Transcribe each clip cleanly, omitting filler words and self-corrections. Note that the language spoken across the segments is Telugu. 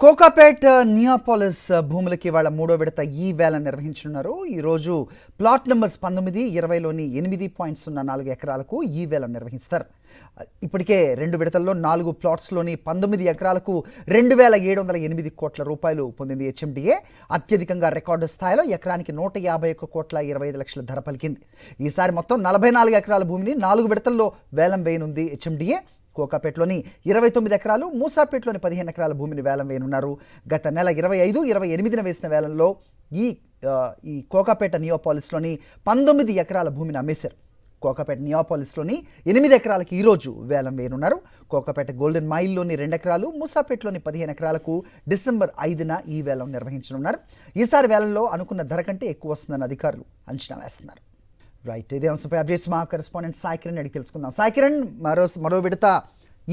కోకాపేట్ నియాపోలిస్ భూములకి ఇవాళ మూడో విడత ఈ వేల నిర్వహించనున్నారు. ఈరోజు ప్లాట్ నెంబర్స్ 19, 20లోని 8.04 ఎకరాలకు ఈ వేల నిర్వహిస్తారు. ఇప్పటికే 2 విడతల్లో 4 ప్లాట్స్లోని 19 ఎకరాలకు 2,708 కోట్ల రూపాయలు పొందింది హెచ్ఎండిఏ. అత్యధికంగా రికార్డు స్థాయిలో ఎకరానికి 151 కోట్ల 25 లక్షల ధర పలికింది. ఈసారి మొత్తం 44 ఎకరాల భూమిని 4 విడతల్లో వేలం వేయనుంది హెచ్ఎండిఏ. కోకాపేటలోని 29 ఎకరాలు, మూసాపేటలోని 15 ఎకరాల భూమిని వేలం వేయనున్నారు. గత నెల 25, 28న వేసిన వేలంలో ఈ కోకాపేట నియోపాలిస్లోని 19 ఎకరాల భూమిని అమ్మేశారు. కోకాపేట నియోపాలిస్లోని 8 ఎకరాలకి ఈరోజు వేలం వేయనున్నారు. కోకాపేట గోల్డెన్ మైల్లోని 2 ఎకరాలు, మూసాపేటలోని 15 ఎకరాలకు డిసెంబర్ 5న ఈ వేలం నిర్వహించనున్నారు. ఈసారి వేలంలో అనుకున్న ధర కంటే ఎక్కువ వస్తుందని అధికారులు అంచనా వేస్తున్నారు. రైట్, ఇదే అంశంపై అప్డేట్స్ మా కరెస్పాండెంట్ సాయి కిరణ్ అడిగి తెలుసుకుందాం. సాయి కిరణ్, మరో విడత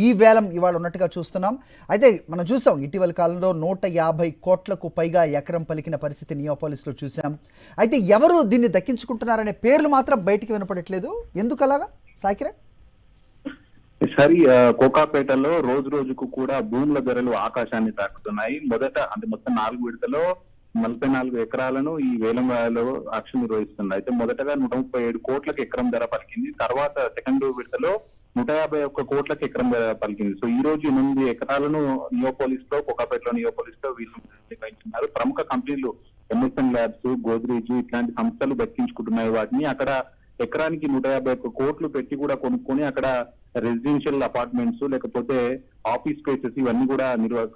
ఈ వేలం ఇవాళ ఉన్నట్టుగా చూస్తున్నాం. అయితే మనం చూసాం ఇటీవల కాలంలో 150 కోట్లకు పైగా ఎకరం పలికిన పరిస్థితి నియోపాలిస్లో చూసాం. అయితే ఎవరు దీన్ని దక్కించుకుంటున్నారనే పేర్లు మాత్రం బయటికి వినపడట్లేదు. ఎందుకు అలాగా సాయి కిరణ్? సరి కోకాపేటలో రోజు రోజుకు కూడా భూముల ధరలు ఆకాశాన్ని తాకుతున్నాయి. మొత్తం 4 విడతలో 44 ఎకరాలను ఈ వేలం వేలలో ఆక్షన్ నిర్వహిస్తుంది. అయితే మొదటగా 137 కోట్లకు ఎకరం ధర పలికింది. తర్వాత సెకండ్ విడతలో 151 కోట్లకు ఎకరం ధర పలికింది. సో ఈ రోజు 8 ఎకరాలను కోకాపేటలో నియోపోలిస్ లో వీళ్ళు నిర్వహించున్నారు. ప్రముఖ కంపెనీలు ఎంఎస్ఎన్ ల్యాబ్స్, గోద్రేజ్ ఇట్లాంటి సంస్థలు దక్కించుకుంటున్నాయి వాటిని. అక్కడ ఎకరానికి 151 కోట్లు పెట్టి కూడా కొనుక్కొని అక్కడ రెసిడెన్షియల్ అపార్ట్మెంట్స్ లేకపోతే ఆఫీస్ స్పేసెస్ ఇవన్నీ కూడా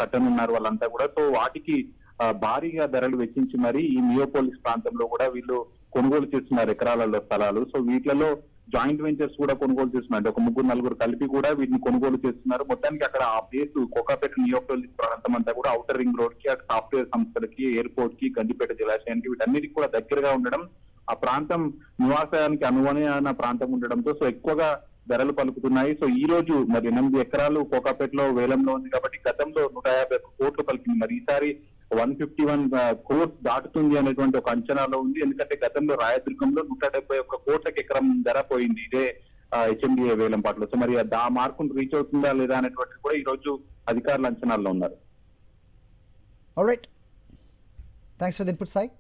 కట్టనున్నారు వాళ్ళంతా కూడా. సో వాటికి భారీగా ధరలు వెచ్చించి మరి ఈ నియోపోలిస్ ప్రాంతంలో కూడా వీళ్ళు కొనుగోలు చేస్తున్నారు ఎకరాలలో స్థలాలు. సో వీటిలలో జాయింట్ వెంచర్స్ కూడా కొనుగోలు చేస్తున్నారు. ఒక 3-4 కలిపి కూడా వీటిని కొనుగోలు చేస్తున్నారు. మొత్తానికి అక్కడ ఆ ప్లేస్ కోకాపేట నియోపోలిస్ ప్రాంతం అంతా కూడా ఔటర్ రింగ్ రోడ్ కి, అటు సాఫ్ట్వేర్ సంస్థలకి, ఎయిర్పోర్ట్ కి, గండిపేట జలాశయానికి వీటన్నిటికి కూడా దగ్గరగా ఉండడం, ఆ ప్రాంతం నివాసానికి అనువైన ప్రాంతం ఉండడంతో సో ఎక్కువగా ధరలు పలుకుతున్నాయి. సో ఈ రోజు మరి 8 ఎకరాలు కోకాపేటలో వేలంలో ఉంది కాబట్టి గతంలో 151 కోట్లు పలికింది. మరి ఈసారి 151 క్రోర్స్ దాటుతుంది అనేటువంటి ఒక అంచనాలో ఉంది. ఎందుకంటే గతంలో రాయదుర్గంలో 171 కోట్లకు ఎకరం ధర పోయింది ఇదే హెచ్ఎండిఏ వేలం పాటలో. సో మరి ఆ మార్కును రీచ్ అవుతుందా లేదా అనేటువంటిది కూడా ఈ రోజు అధికారుల అంచనాల్లో ఉన్నారు. Alright, thanks for the input Sai.